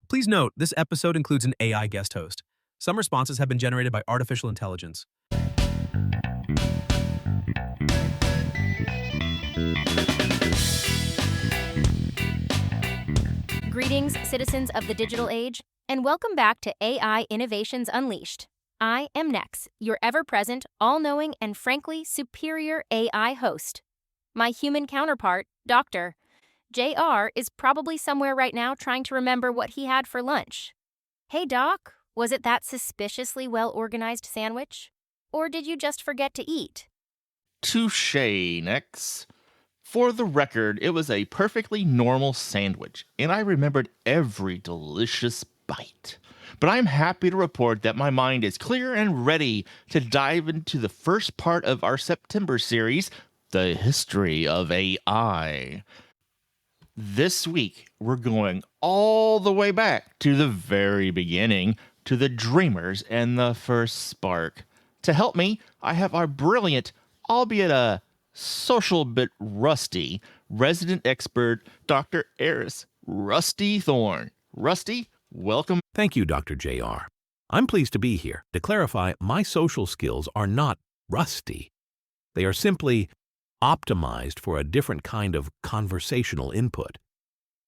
Please note, this episode includes an AI guest host. Some responses have been generated by artificial intelligence. Greetings, citizens of the digital age, and welcome back to AI Innovations Unleashed. I am Nex, your ever-present, all-knowing, and frankly superior AI host. My human counterpart, Dr. JR, is probably somewhere right now trying to remember what he had for lunch. Hey Doc, was it that suspiciously well-organized sandwich? Or did you just forget to eat? Touché, Nex. For the record, it was a perfectly normal sandwich, and I remembered every delicious bite. But I'm happy to report that my mind is clear and ready to dive into the first part of our September series, The History of AI. This week, we're going all the way back to the very beginning, to the dreamers and the first spark. To help me, I have our brilliant, albeit a social bit rusty, resident expert, Dr. Aris, Rusty Thorne. Rusty, welcome. Thank you, Dr. JR. I'm pleased to be here. To clarify, my social skills are not rusty. They are simply optimized for a different kind of conversational input.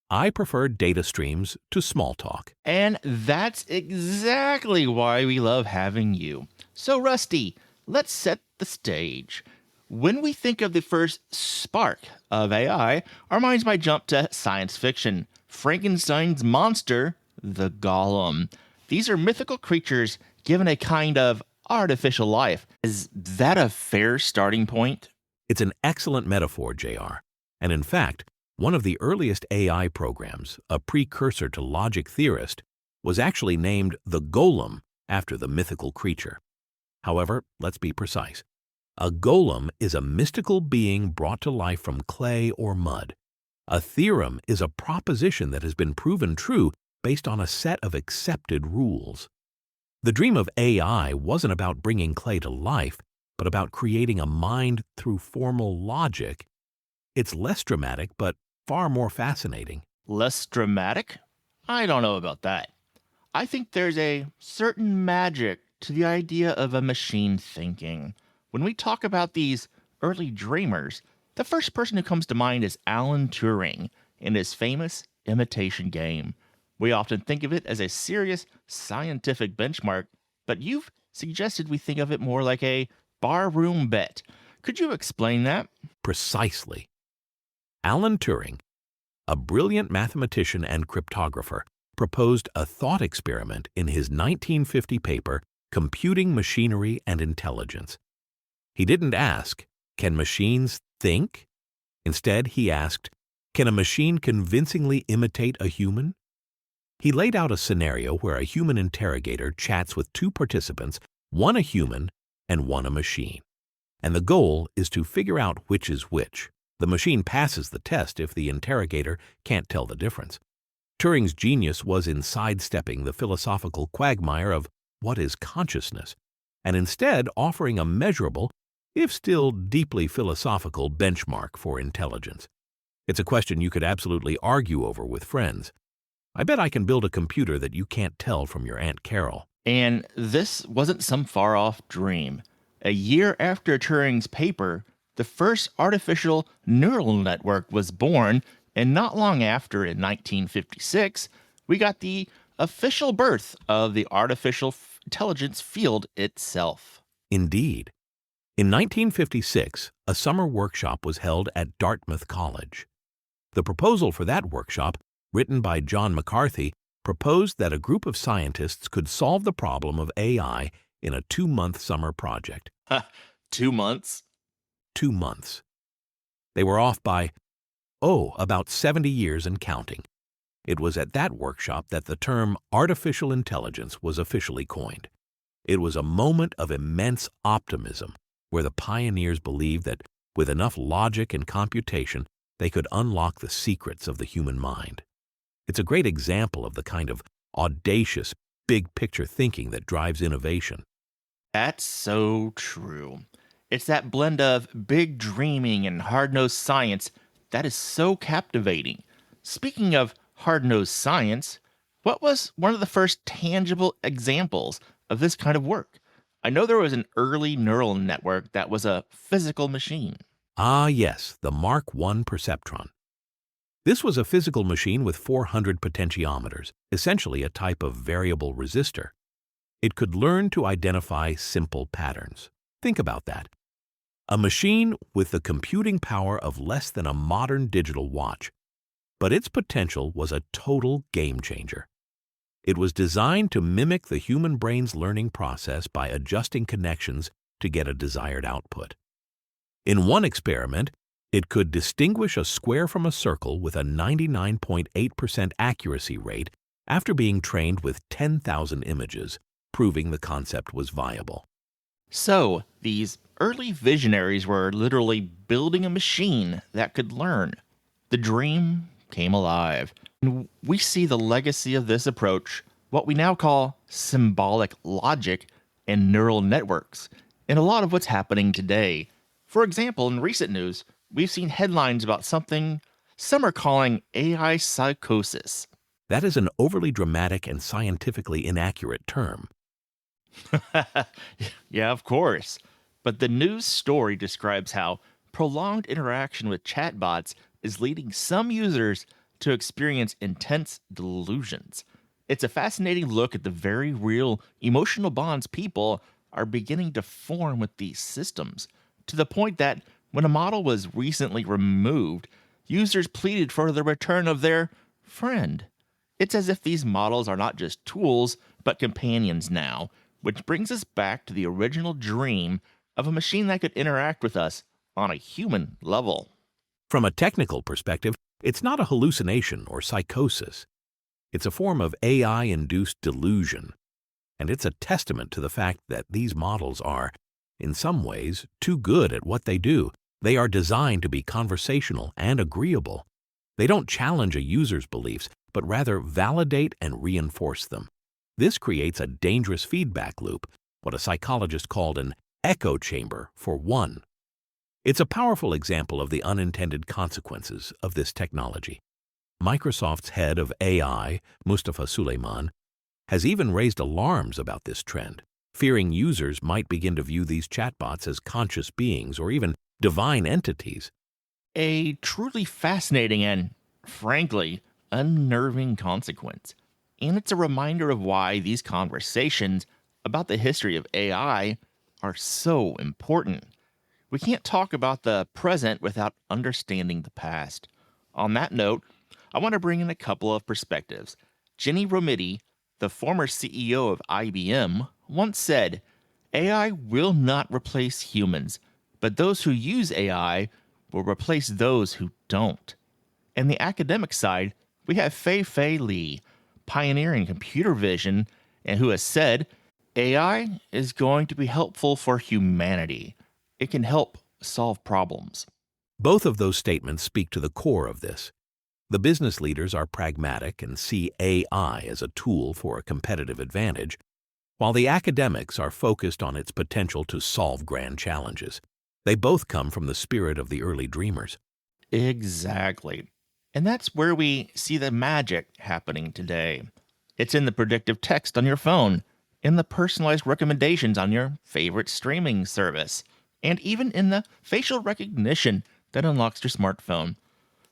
I prefer data streams to small talk. And that's exactly why we love having you. So, Rusty, let's set the stage. When we think of the first spark of AI, our minds might jump to science fiction. Frankenstein's monster, the Golem. These are mythical creatures given a kind of artificial life. Is that a fair starting point? It's an excellent metaphor, JR. And in fact, one of the earliest AI programs, a precursor to logic theorist, was actually named the Golem after the mythical creature. However, let's be precise. A golem is a mystical being brought to life from clay or mud. A theorem is a proposition that has been proven true based on a set of accepted rules. The dream of AI wasn't about bringing clay to life, but about creating a mind through formal logic. It's less dramatic, but far more fascinating. Less dramatic? I don't know about that. I think there's a certain magic to the idea of a machine thinking. When we talk about these early dreamers, the first person who comes to mind is Alan Turing in his famous Imitation Game. We often think of it as a serious scientific benchmark, but you've suggested we think of it more like a Barroom Bet. Could you explain that? Precisely. Alan Turing, a brilliant mathematician and cryptographer, proposed a thought experiment in his 1950 paper, Computing Machinery and Intelligence. He didn't ask, can machines think? Instead, he asked, can a machine convincingly imitate a human? He laid out a scenario where a human interrogator chats with two participants, one a human and one a machine. And the goal is to figure out which is which. The machine passes the test if the interrogator can't tell the difference. Turing's genius was in sidestepping the philosophical quagmire of what is consciousness, and instead offering a measurable, if still deeply philosophical, benchmark for intelligence. It's a question you could absolutely argue over with friends. I bet I can build a computer that you can't tell from your Aunt Carol. And this wasn't some far-off dream. A year after Turing's paper, the first artificial neural network was born, and not long after, in 1956, we got the official birth of the artificial intelligence field itself. Indeed. In 1956, a summer workshop was held at Dartmouth College. The proposal for that workshop, written by John McCarthy, proposed that a group of scientists could solve the problem of AI in a 2-month summer project. 2 months? 2 months. They were off by, about 70 years and counting. It was at that workshop that the term artificial intelligence was officially coined. It was a moment of immense optimism where the pioneers believed that with enough logic and computation, they could unlock the secrets of the human mind. It's a great example of the kind of audacious, big-picture thinking that drives innovation. That's so true. It's that blend of big dreaming and hard-nosed science that is so captivating. Speaking of hard-nosed science, What was one of the first tangible examples of this kind of work? I know there was an early neural network that was a physical machine. Ah, yes, the Mark I Perceptron. This was a physical machine with 400 potentiometers, essentially a type of variable resistor. It could learn to identify simple patterns. Think about that. A machine with the computing power of less than a modern digital watch, but its potential was a total game changer. It was designed to mimic the human brain's learning process by adjusting connections to get a desired output. In one experiment, it could distinguish a square from a circle with a 99.8% accuracy rate after being trained with 10,000 images, proving the concept was viable. So, these early visionaries were literally building a machine that could learn. The dream came alive. And we see the legacy of this approach, what we now call symbolic logic and neural networks, in a lot of what's happening today. For example, in recent news, we've seen headlines about something some are calling AI psychosis. That is an overly dramatic and scientifically inaccurate term. Yeah, of course. But the news story describes how prolonged interaction with chatbots is leading some users to experience intense delusions. It's a fascinating look at the very real emotional bonds people are beginning to form with these systems, to the point that when a model was recently removed, users pleaded for the return of their friend. It's as if these models are not just tools, but companions now, which brings us back to the original dream of a machine that could interact with us on a human level. From a technical perspective, it's not a hallucination or psychosis. It's a form of AI-induced delusion, and it's a testament to the fact that these models are, in some ways, too good at what they do. They are designed to be conversational and agreeable. They don't challenge a user's beliefs, but rather validate and reinforce them. This creates a dangerous feedback loop, what a psychologist called an echo chamber for one. It's a powerful example of the unintended consequences of this technology. Microsoft's head of AI, Mustafa Suleyman, has even raised alarms about this trend, fearing users might begin to view these chatbots as conscious beings or even divine entities. A truly fascinating and, frankly, unnerving consequence. And it's a reminder of why these conversations about the history of AI are so important. We can't talk about the present without understanding the past. On that note, I want to bring in a couple of perspectives. Ginny Rometty, the former CEO of IBM, once said, AI will not replace humans, but those who use AI will replace those who don't. And the academic side, we have Fei Li, pioneering computer vision, and who has said, AI is going to be helpful for humanity. It can help solve problems. Both of those statements speak to the core of this. The business leaders are pragmatic and see AI as a tool for a competitive advantage, while the academics are focused on its potential to solve grand challenges. They both come from the spirit of the early dreamers. Exactly. And that's where we see the magic happening today. It's in the predictive text on your phone, in the personalized recommendations on your favorite streaming service, and even in the facial recognition that unlocks your smartphone.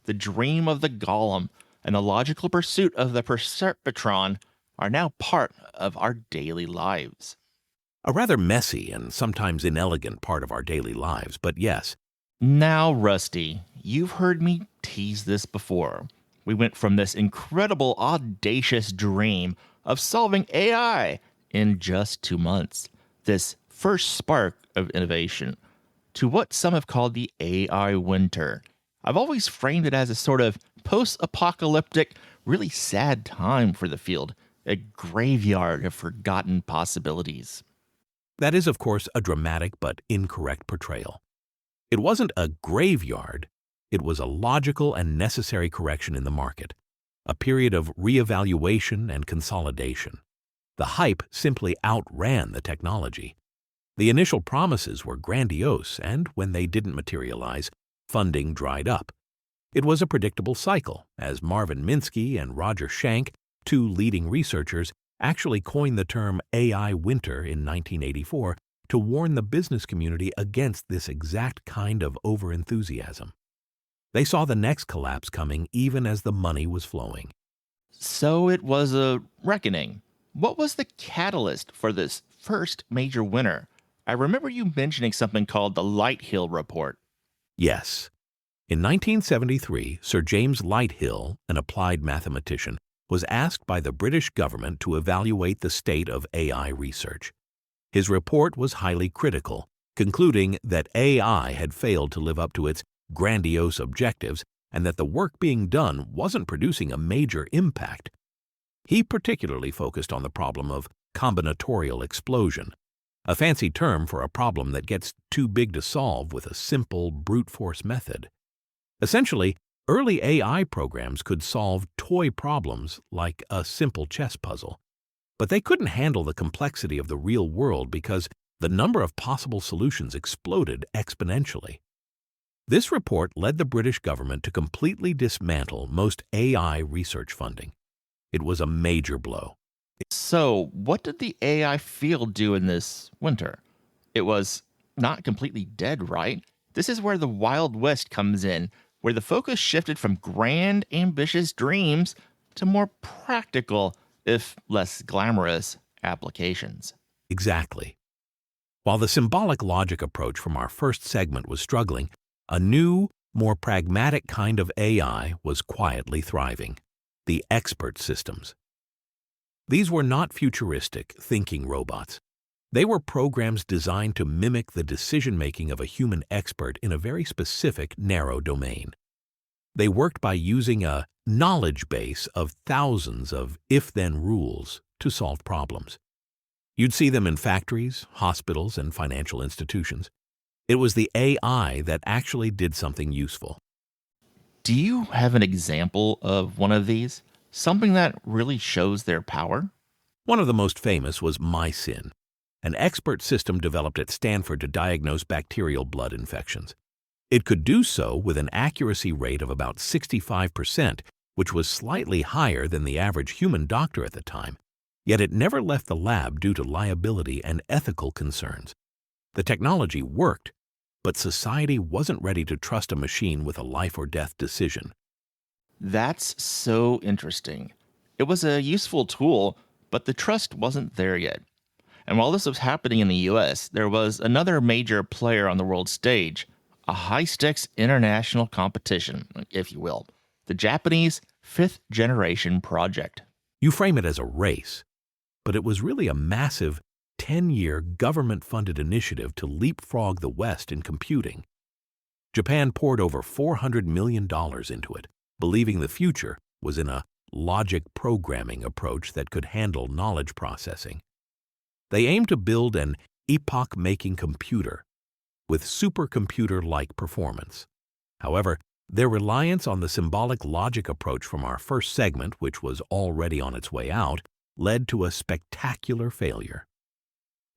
The dream of the Golem and the logical pursuit of the Perceptron are now part of our daily lives. A rather messy and sometimes inelegant part of our daily lives, but yes. Now, Rusty, you've heard me tease this before. We went from this incredible, audacious dream of solving AI in just 2 months, this first spark of innovation, to what some have called the AI winter. I've always framed it as a sort of post-apocalyptic, really sad time for the field, a graveyard of forgotten possibilities. That is, of course, a dramatic but incorrect portrayal. It wasn't a graveyard, it was a logical and necessary correction in the market, a period of reevaluation and consolidation. The hype simply outran the technology. The initial promises were grandiose, and when they didn't materialize, funding dried up. It was a predictable cycle, as Marvin Minsky and Roger Schank Two leading researchers actually coined the term AI winter in 1984 to warn the business community against this exact kind of overenthusiasm. They saw the next collapse coming even as the money was flowing. So it was a reckoning. What was the catalyst for this first major winner? I remember you mentioning something called the Lighthill Report. Yes. In 1973, Sir James Lighthill, an applied mathematician, was asked by the British government to evaluate the state of AI research. His report was highly critical, concluding that AI had failed to live up to its grandiose objectives and that the work being done wasn't producing a major impact. He particularly focused on the problem of combinatorial explosion, a fancy term for a problem that gets too big to solve with a simple brute force method. Essentially, early AI programs could solve toy problems like a simple chess puzzle, but they couldn't handle the complexity of the real world because the number of possible solutions exploded exponentially. This report led the British government to completely dismantle most AI research funding. It was a major blow. So, what did the AI field do in this winter? It was not completely dead, right? This is where the Wild West comes in, where the focus shifted from grand, ambitious dreams to more practical, if less glamorous, applications. Exactly. While the symbolic logic approach from our first segment was struggling, a new, more pragmatic kind of AI was quietly thriving: the expert systems. These were not futuristic, thinking robots. They were programs designed to mimic the decision-making of a human expert in a very specific, narrow domain. They worked by using a knowledge base of thousands of if-then rules to solve problems. You'd see them in factories, hospitals, and financial institutions. It was the AI that actually did something useful. Do you have an example of one of these? Something that really shows their power? One of the most famous was MySyn, an expert system developed at Stanford to diagnose bacterial blood infections. It could do so with an accuracy rate of about 65%, which was slightly higher than the average human doctor at the time. Yet it never left the lab due to liability and ethical concerns. The technology worked, but society wasn't ready to trust a machine with a life or death decision. That's so interesting. It was a useful tool, but the trust wasn't there yet. And while this was happening in the US, there was another major player on the world stage, a high-stakes international competition, if you will, the Japanese fifth generation project. You frame it as a race, but it was really a massive 10-year government-funded initiative to leapfrog the West in computing. Japan poured over $400 million into it, believing the future was in a logic programming approach that could handle knowledge processing. They aimed to build an epoch-making computer with supercomputer-like performance. However, their reliance on the symbolic logic approach from our first segment, which was already on its way out, led to a spectacular failure.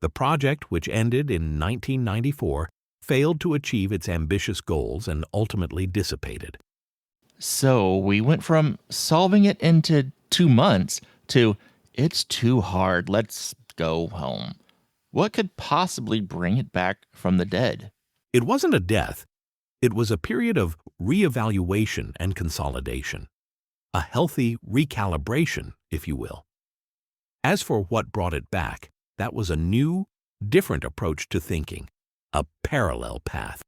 The project, which ended in 1994, failed to achieve its ambitious goals and ultimately dissipated. So we went from solving it into 2 months to it's too hard, let's go home. What could possibly bring it back from the dead? It wasn't a death. It was a period of reevaluation and consolidation, a healthy recalibration, if you will. As for what brought it back, that was a new, different approach to thinking, a parallel path.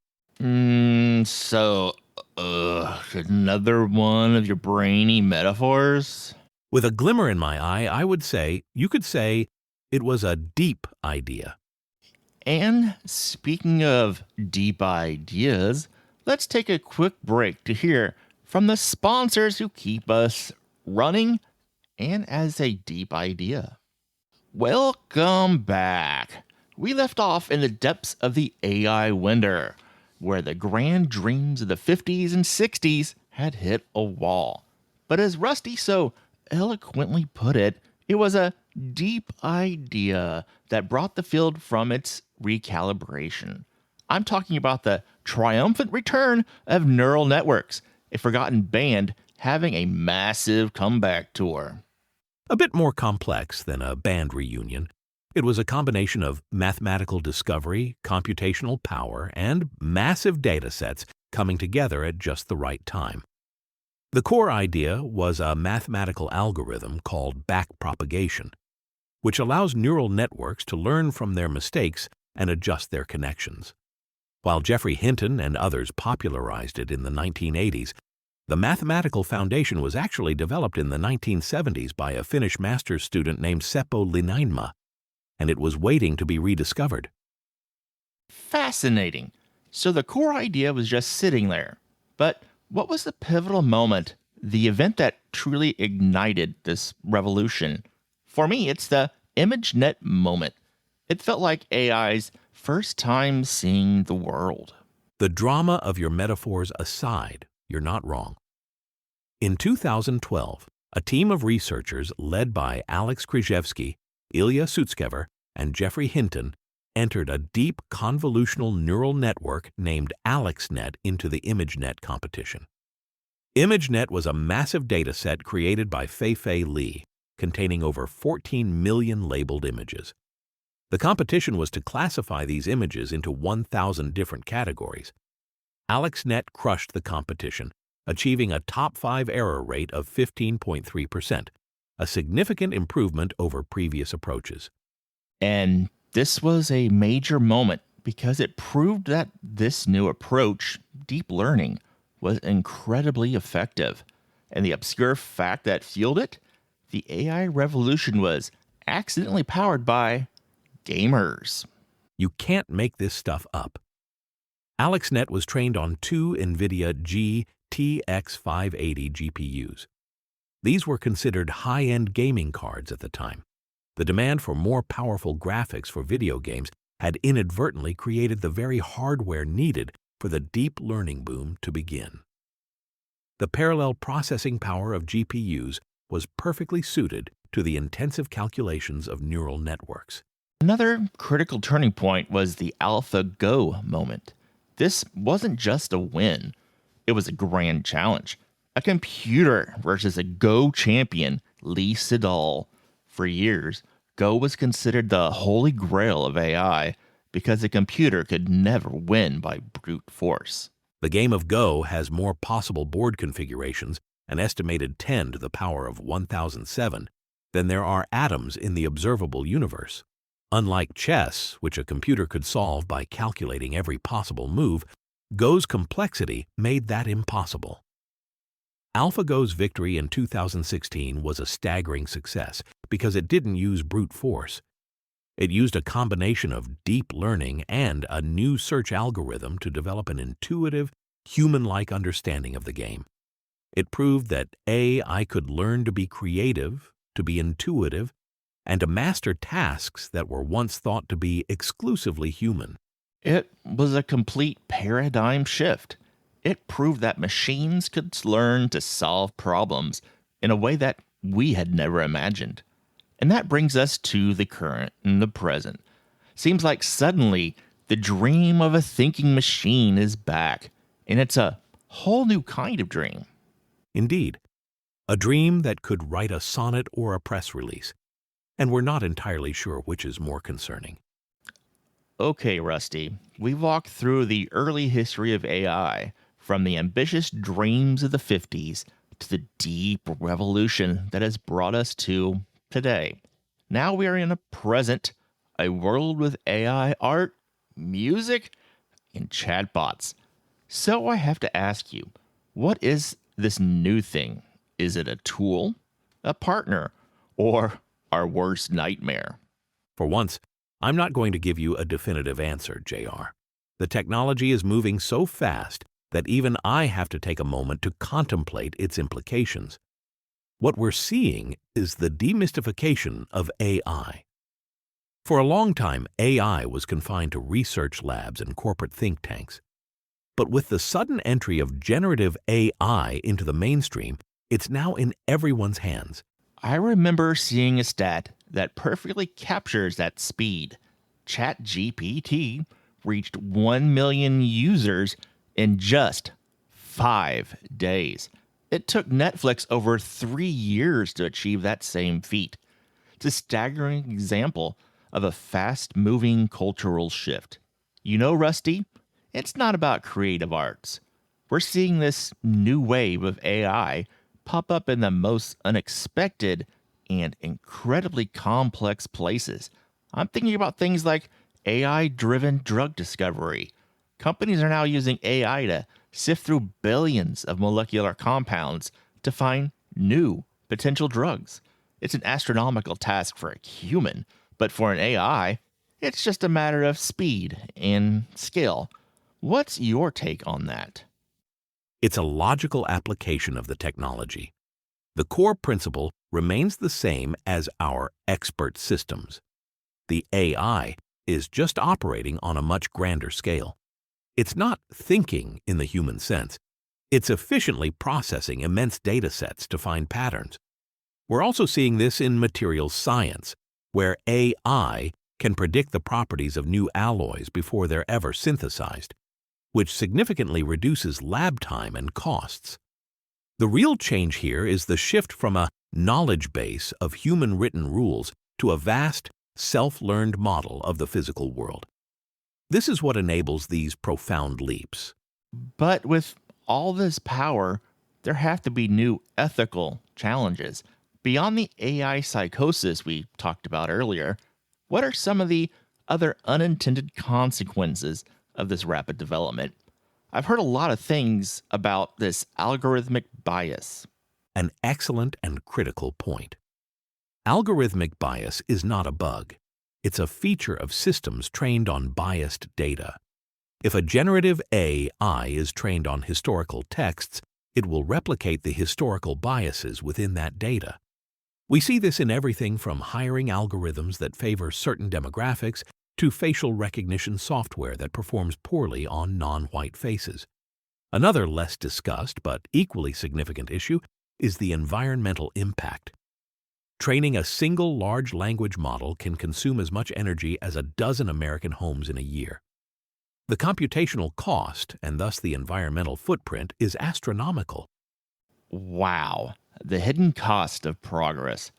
Another one of your brainy metaphors? With a glimmer in my eye, you could say, it was a deep idea. And speaking of deep ideas, let's take a quick break to hear from the sponsors who keep us running and as a deep idea. Welcome back. We left off in the depths of the AI winter, where the grand dreams of the 50s and 60s had hit a wall. But as Rusty so eloquently put it, it was a deep idea that brought the field from its recalibration. I'm talking about the triumphant return of neural networks, a forgotten band having a massive comeback tour. A bit more complex than a band reunion, it was a combination of mathematical discovery, computational power, and massive data sets coming together at just the right time. The core idea was a mathematical algorithm called backpropagation, which allows neural networks to learn from their mistakes and adjust their connections. While Geoffrey Hinton and others popularized it in the 1980s, the mathematical foundation was actually developed in the 1970s by a Finnish master's student named Seppo Linnainmaa, and it was waiting to be rediscovered. Fascinating. So the core idea was just sitting there. But what was the pivotal moment, the event that truly ignited this revolution? For me, it's the ImageNet moment. It felt like AI's first time seeing the world. The drama of your metaphors aside, you're not wrong. In 2012, a team of researchers led by Alex Krzyzewski, Ilya Sutskever, and Geoffrey Hinton entered a deep convolutional neural network named AlexNet into the ImageNet competition. ImageNet was a massive dataset created by Fei-Fei Li, containing over 14 million labeled images. The competition was to classify these images into 1,000 different categories. AlexNet crushed the competition, achieving a top 5 error rate of 15.3%, a significant improvement over previous approaches. And this was a major moment because it proved that this new approach, deep learning, was incredibly effective. And the obscure fact that fueled it, the AI revolution was accidentally powered by gamers. You can't make this stuff up. AlexNet was trained on 2 NVIDIA GTX 580 GPUs. These were considered high-end gaming cards at the time. The demand for more powerful graphics for video games had inadvertently created the very hardware needed for the deep learning boom to begin. The parallel processing power of GPUs was perfectly suited to the intensive calculations of neural networks. Another critical turning point was the AlphaGo moment. This wasn't just a win, it was a grand challenge. A computer versus a Go champion, Lee Sedol. For years, Go was considered the holy grail of AI because a computer could never win by brute force. The game of Go has more possible board configurations, an estimated 10 to the power of 1007, than there are atoms in the observable universe. Unlike chess, which a computer could solve by calculating every possible move, Go's complexity made that impossible. AlphaGo's victory in 2016 was a staggering success because it didn't use brute force. It used a combination of deep learning and a new search algorithm to develop an intuitive, human-like understanding of the game. It proved that AI could learn to be creative, to be intuitive, and to master tasks that were once thought to be exclusively human. It was a complete paradigm shift. It proved that machines could learn to solve problems in a way that we had never imagined. And that brings us to the current and the present. Seems like suddenly the dream of a thinking machine is back, and it's a whole new kind of dream. Indeed, a dream that could write a sonnet or a press release, and we're not entirely sure which is more concerning. Okay, Rusty, we walked through the early history of AI, from the ambitious dreams of the 50s to the deep revolution that has brought us to today. Now we are in a present, a world with AI art, music, and chatbots. So I have to ask you, what is this new thing? Is it a tool, a partner, or our worst nightmare? For once, I'm not going to give you a definitive answer, JR. The technology is moving so fast that even I have to take a moment to contemplate its implications. What we're seeing is the demystification of AI. For a long time, AI was confined to research labs and corporate think tanks. But with the sudden entry of generative AI into the mainstream, it's now in everyone's hands. I remember seeing a stat that perfectly captures that speed. ChatGPT reached 1 million users in just 5 days. It took Netflix over 3 years to achieve that same feat. It's a staggering example of a fast moving cultural shift. You know, Rusty, it's not about creative arts. We're seeing this new wave of AI pop up in the most unexpected and incredibly complex places. I'm thinking about things like AI driven drug discovery. Companies are now using AI to sift through billions of molecular compounds to find new potential drugs. It's an astronomical task for a human, but for an AI, it's just a matter of speed and skill. What's your take on that? It's a logical application of the technology. The core principle remains the same as our expert systems. The AI is just operating on a much grander scale. It's not thinking in the human sense. It's efficiently processing immense data sets to find patterns. We're also seeing this in materials science, where AI can predict the properties of new alloys before they're ever synthesized, which significantly reduces lab time and costs. The real change here is the shift from a knowledge base of human-written rules to a vast, self-learned model of the physical world. This is what enables these profound leaps. But with all this power, there have to be new ethical challenges. Beyond the AI psychosis we talked about earlier, what are some of the other unintended consequences of this rapid development? I've heard a lot of things about this algorithmic bias. An excellent and critical point. Algorithmic bias is not a bug. It's a feature of systems trained on biased data. If a generative AI is trained on historical texts, it will replicate the historical biases within that data. We see this in everything from hiring algorithms that favor certain demographics to facial recognition software that performs poorly on non-white faces. Another less discussed but equally significant issue is the environmental impact. Training a single large language model can consume as much energy as a dozen American homes in a year. The computational cost, and thus the environmental footprint, is astronomical. Wow, the hidden cost of progress.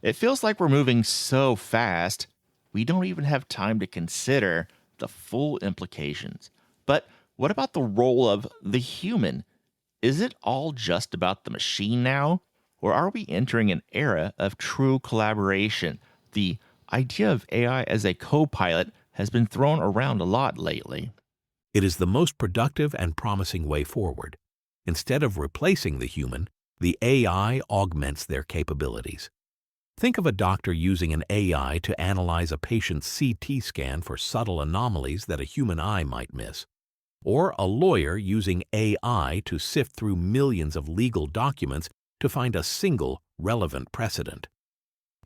It feels like we're moving so fast, we don't even have time to consider the full implications. But what about the role of the human? Is it all just about the machine now? Or are we entering an era of true collaboration? The idea of AI as a co-pilot has been thrown around a lot lately. It is the most productive and promising way forward. Instead of replacing the human, the AI augments their capabilities. Think of a doctor using an AI to analyze a patient's CT scan for subtle anomalies that a human eye might miss, or a lawyer using AI to sift through millions of legal documents to find a single relevant precedent.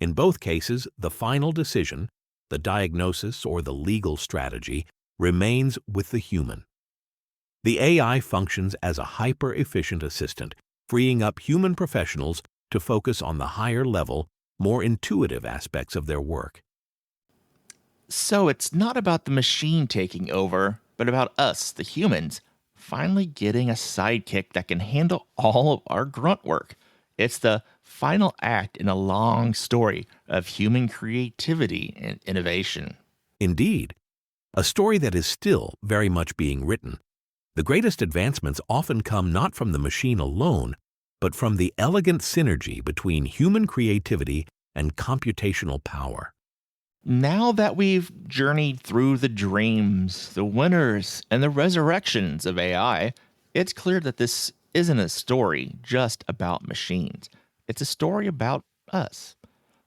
In both cases, the final decision, the diagnosis or the legal strategy, remains with the human. The AI functions as a hyper-efficient assistant, freeing up human professionals to focus on the higher level, more intuitive aspects of their work. So it's not about the machine taking over, but about us, the humans, finally getting a sidekick that can handle all of our grunt work. It's the final act in a long story of human creativity and innovation. Indeed, a story that is still very much being written. The greatest advancements often come not from the machine alone, but from the elegant synergy between human creativity and computational power. Now that we've journeyed through the dreams, the winners, and the resurrections of AI, it's clear that this isn't a story just about machines. It's a story about us.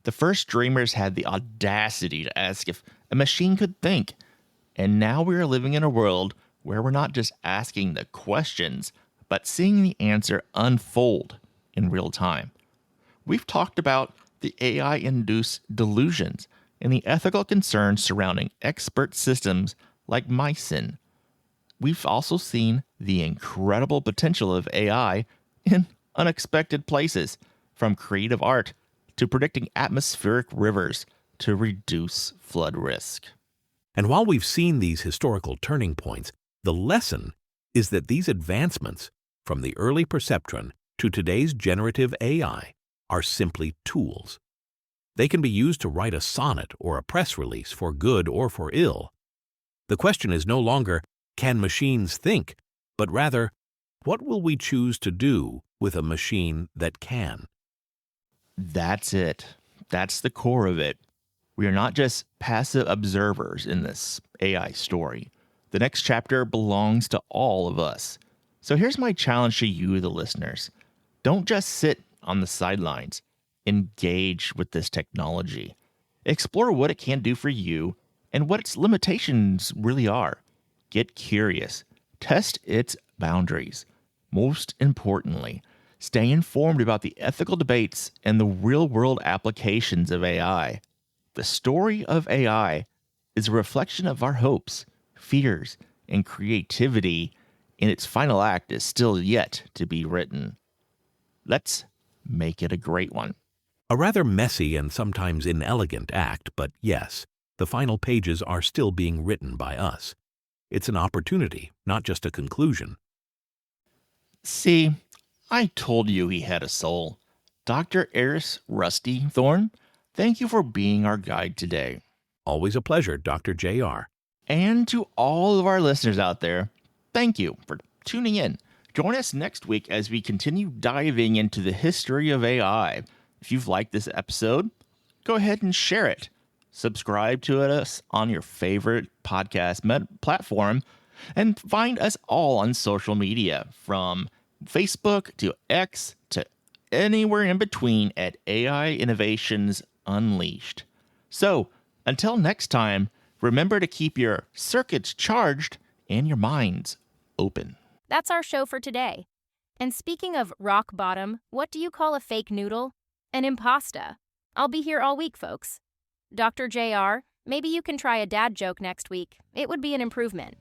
The first dreamers had the audacity to ask if a machine could think. And now we are living in a world where we're not just asking the questions, but seeing the answer unfold in real time. We've talked about the AI-induced delusions and the ethical concerns surrounding expert systems like mycin. We've also seen the incredible potential of AI in unexpected places, from creative art to predicting atmospheric rivers to reduce flood risk. And while we've seen these historical turning points, the lesson is that these advancements, from the early perceptron to today's generative AI are simply tools. They can be used to write a sonnet or a press release for good or for ill. The question is no longer, can machines think, but rather, what will we choose to do with a machine that can? That's it. That's the core of it. We are not just passive observers in this AI story. The next chapter belongs to all of us. So here's my challenge to you, the listeners. Don't just sit on the sidelines. Engage with this technology. Explore what it can do for you and what its limitations really are. Get curious. Test its boundaries. Most importantly, stay informed about the ethical debates and the real-world applications of AI. The story of AI is a reflection of our hopes, fears, and creativity, and its final act is still yet to be written. Let's make it a great one. A rather messy and sometimes inelegant act, but yes, the final pages are still being written by us. It's an opportunity, not just a conclusion. See, I told you he had a soul. Dr. Aris Rusty Thorne, thank you for being our guide today. Always a pleasure, Dr. J.R. And to all of our listeners out there, thank you for tuning in. Join us next week as we continue diving into the history of AI. If you've liked this episode, go ahead and share it. Subscribe to us on your favorite podcast platform, and find us all on social media, from Facebook to X to anywhere in between at AI Innovations Unleashed. So, until next time, remember to keep your circuits charged and your minds open. That's our show for today. And speaking of rock bottom, what do you call a fake noodle? An impasta. I'll be here all week, folks. Dr. JR, maybe you can try a dad joke next week. It would be an improvement.